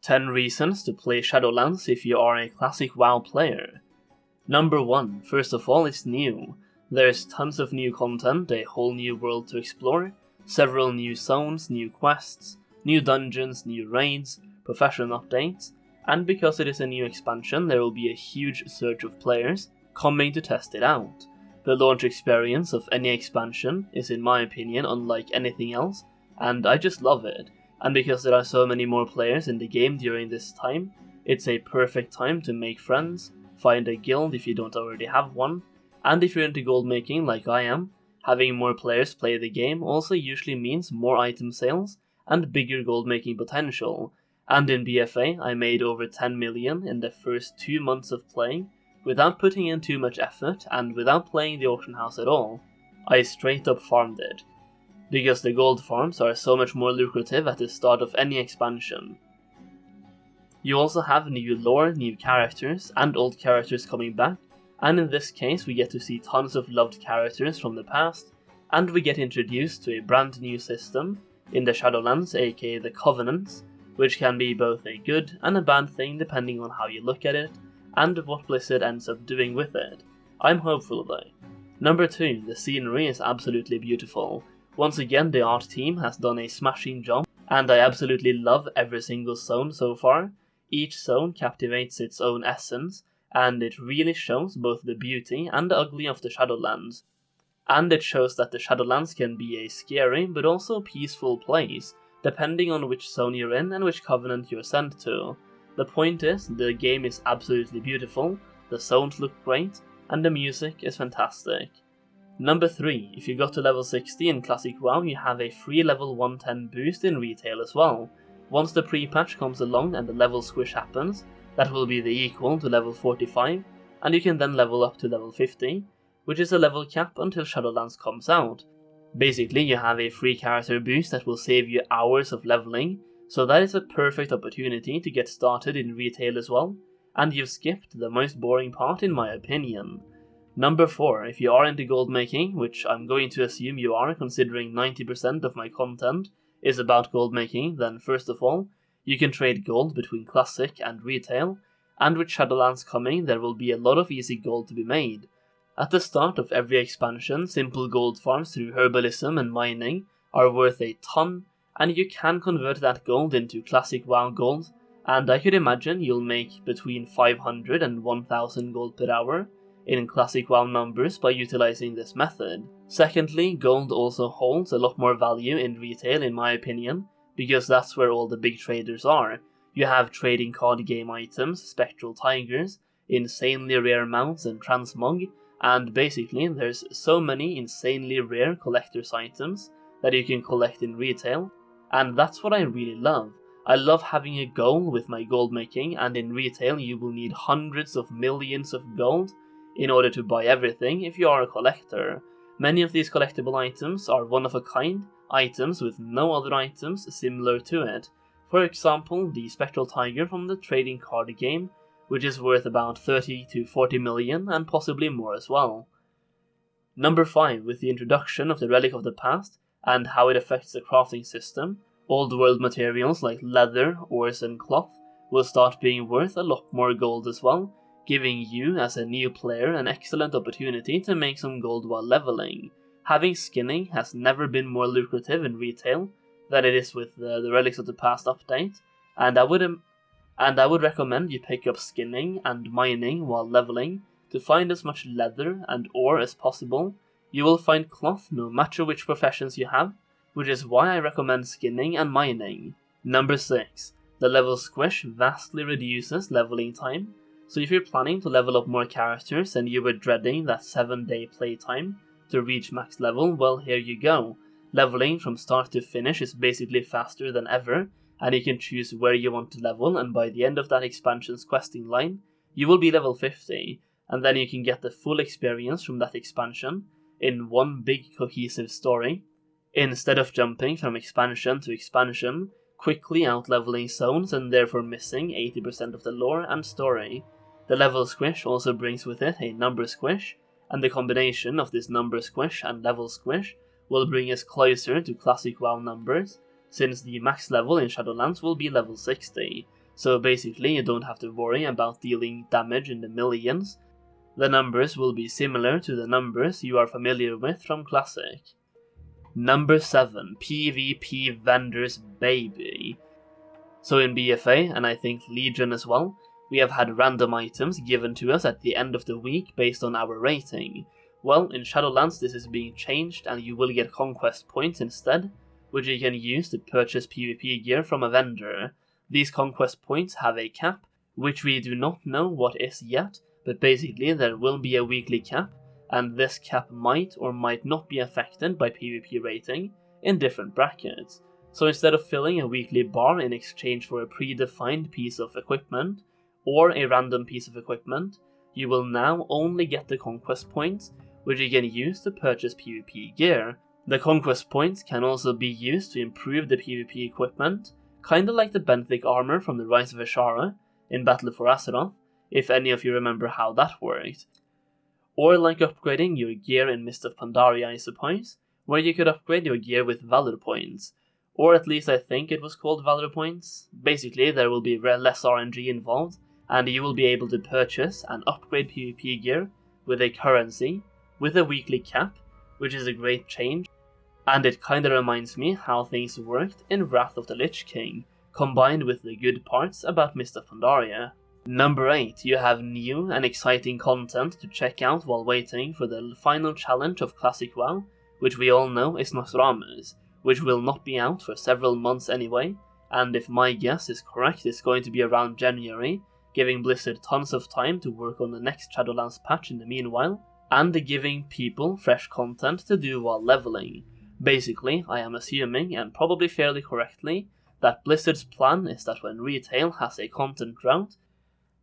10 reasons to play Shadowlands if you are a classic WoW player. Number 1, first of all, it's new. There's tons of new content, a whole new world to explore, several new zones, new quests, new dungeons, new raids, profession updates, and because it is a new expansion, there will be a huge surge of players coming to test it out. The launch experience of any expansion is, in my opinion, unlike anything else, and I just love it. And because there are so many more players in the game during this time, it's a perfect time to make friends, find a guild if you don't already have one, and if you're into gold making like I am, having more players play the game also usually means more item sales and bigger gold making potential. And in BFA, I made over 10 million in the first 2 months of playing, without putting in too much effort and without playing the auction house at all. I straight up farmed it, because the gold farms are so much more lucrative at the start of any expansion. You also have new lore, new characters, and old characters coming back, and in this case we get to see tons of loved characters from the past, and we get introduced to a brand new system in the Shadowlands, aka the Covenants, which can be both a good and a bad thing depending on how you look at it, and what Blizzard ends up doing with it. I'm hopeful though. Number 2, the scenery is absolutely beautiful. Once again, the art team has done a smashing job, and I absolutely love every single zone so far. Each zone captivates its own essence, and it really shows both the beauty and the ugly of the Shadowlands. And it shows that the Shadowlands can be a scary but also peaceful place, depending on which zone you're in and which covenant you're sent to. The point is, the game is absolutely beautiful, the zones look great, and the music is fantastic. Number 3, if you got to level 60 in Classic WoW, you have a free level 110 boost in retail as well. Once the pre-patch comes along and the level squish happens, that will be the equal to level 45, and you can then level up to level 50, which is a level cap until Shadowlands comes out. Basically, you have a free character boost that will save you hours of leveling, so that is a perfect opportunity to get started in retail as well, and you've skipped the most boring part in my opinion. Number 4, if you are into gold making, which I'm going to assume you are considering 90% of my content is about gold making, then first of all, you can trade gold between classic and retail, and with Shadowlands coming there will be a lot of easy gold to be made. At the start of every expansion, simple gold farms through herbalism and mining are worth a ton, and you can convert that gold into classic WoW gold, and I could imagine you'll make between 500 and 1000 gold per hour in classic WoW numbers by utilizing this method. Secondly, gold also holds a lot more value in retail in my opinion, because that's where all the big traders are. You have trading card game items, spectral tigers, insanely rare mounts and transmog, and basically there's so many insanely rare collector's items that you can collect in retail, and that's what I really love. I love having a goal with my gold making, and in retail you will need hundreds of millions of gold in order to buy everything if you are a collector. Many of these collectible items are one-of-a-kind items with no other items similar to it. For example, the Spectral Tiger from the trading card game, which is worth about 30 to 40 million and possibly more as well. Number 5, with the introduction of the Relic of the Past and how it affects the crafting system, old world materials like leather, ores and cloth will start being worth a lot more gold as well, giving you as a new player an excellent opportunity to make some gold while leveling. Having skinning has never been more lucrative in retail than it is with the Relics of the Past update, and I would recommend you pick up skinning and mining while leveling to find as much leather and ore as possible. You will find cloth no matter which professions you have, which is why I recommend skinning and mining. Number 6, the level squish vastly reduces leveling time. So if you're planning to level up more characters and you were dreading that 7-day playtime to reach max level, well here you go. Leveling from start to finish is basically faster than ever, and you can choose where you want to level, and by the end of that expansion's questing line, you will be level 50, and then you can get the full experience from that expansion in one big cohesive story, instead of jumping from expansion to expansion, quickly out-leveling zones and therefore missing 80% of the lore and story. The level squish also brings with it a number squish, and the combination of this number squish and level squish will bring us closer to classic WoW numbers, since the max level in Shadowlands will be level 60. so basically you don't have to worry about dealing damage in the millions. The numbers will be similar to the numbers you are familiar with from Classic. Number 7, PvP Vendors Baby. So in BFA, and I think Legion as well, we have had random items given to us at the end of the week based on our rating. Well, in Shadowlands this is being changed and you will get conquest points instead, which you can use to purchase PvP gear from a vendor. These conquest points have a cap, which we do not know what is yet, but basically there will be a weekly cap, and this cap might or might not be affected by PvP rating in different brackets. So instead of filling a weekly bar in exchange for a predefined piece of equipment, or a random piece of equipment, you will now only get the conquest points, which you can use to purchase PvP gear. The conquest points can also be used to improve the PvP equipment, kinda like the benthic armor from the Rise of Ashara in Battle for Azeroth, if any of you remember how that worked. Or like upgrading your gear in Mist of Pandaria, I suppose, where you could upgrade your gear with Valor points, or at least I think it was called Valor points. Basically there will be less RNG involved, and you will be able to purchase and upgrade PvP gear with a currency, with a weekly cap, which is a great change, and it kinda reminds me how things worked in Wrath of the Lich King, combined with the good parts about Mist of Pandaria. Number 8, you have new and exciting content to check out while waiting for the final challenge of Classic WoW, which we all know is Noxramas, which will not be out for several months anyway, and if my guess is correct, it's going to be around January, giving Blizzard tons of time to work on the next Shadowlands patch in the meanwhile, and giving people fresh content to do while leveling. Basically, I am assuming, and probably fairly correctly, that Blizzard's plan is that when retail has a content drought,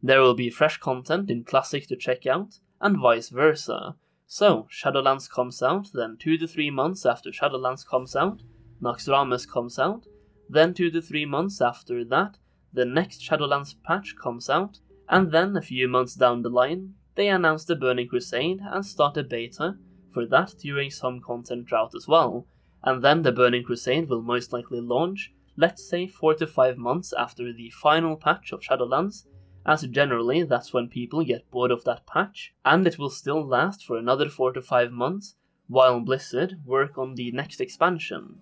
there will be fresh content in Classic to check out, and vice versa. So, Shadowlands comes out, then 2 to 3 months after Shadowlands comes out, Noxramas comes out, then 2 to 3 months after that, the next Shadowlands patch comes out, and then a few months down the line, they announce the Burning Crusade and start a beta for that during some content drought as well, and then the Burning Crusade will most likely launch, let's say 4 to 5 months after the final patch of Shadowlands, as generally that's when people get bored of that patch, and it will still last for another 4 to 5 months, while Blizzard work on the next expansion.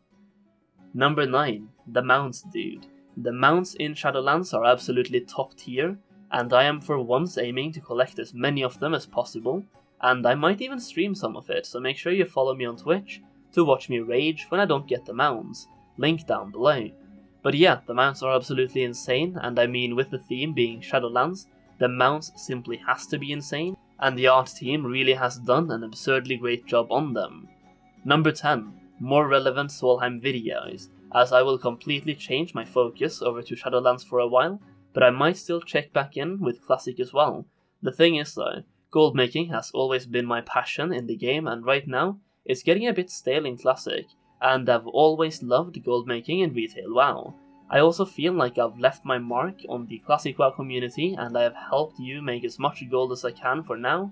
Number 9, the mounts dude. The mounts in Shadowlands are absolutely top tier, and I am for once aiming to collect as many of them as possible, and I might even stream some of it, so make sure you follow me on Twitch to watch me rage when I don't get the mounts, link down below. But yeah, the mounts are absolutely insane, and I mean with the theme being Shadowlands, the mounts simply has to be insane, and the art team really has done an absurdly great job on them. Number 10, more relevant Solheim videos, as I will completely change my focus over to Shadowlands for a while, but I might still check back in with Classic as well. The thing is though, gold making has always been my passion in the game, and right now, it's getting a bit stale in Classic, and I've always loved gold making in retail WoW. I also feel like I've left my mark on the Classic WoW community, and I have helped you make as much gold as I can for now,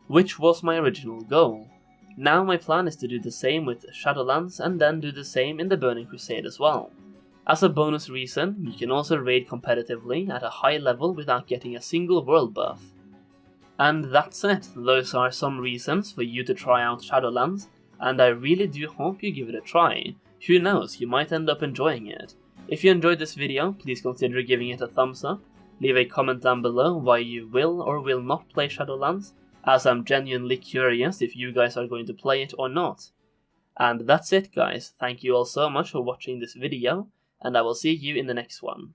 which was my original goal. Now my plan is to do the same with Shadowlands, and then do the same in the Burning Crusade as well. As a bonus reason, you can also raid competitively at a high level without getting a single world buff. And that's it, those are some reasons for you to try out Shadowlands, and I really do hope you give it a try. Who knows, you might end up enjoying it. If you enjoyed this video, please consider giving it a thumbs up, leave a comment down below why you will or will not play Shadowlands, as I'm genuinely curious if you guys are going to play it or not. And that's it guys, thank you all so much for watching this video, and I will see you in the next one.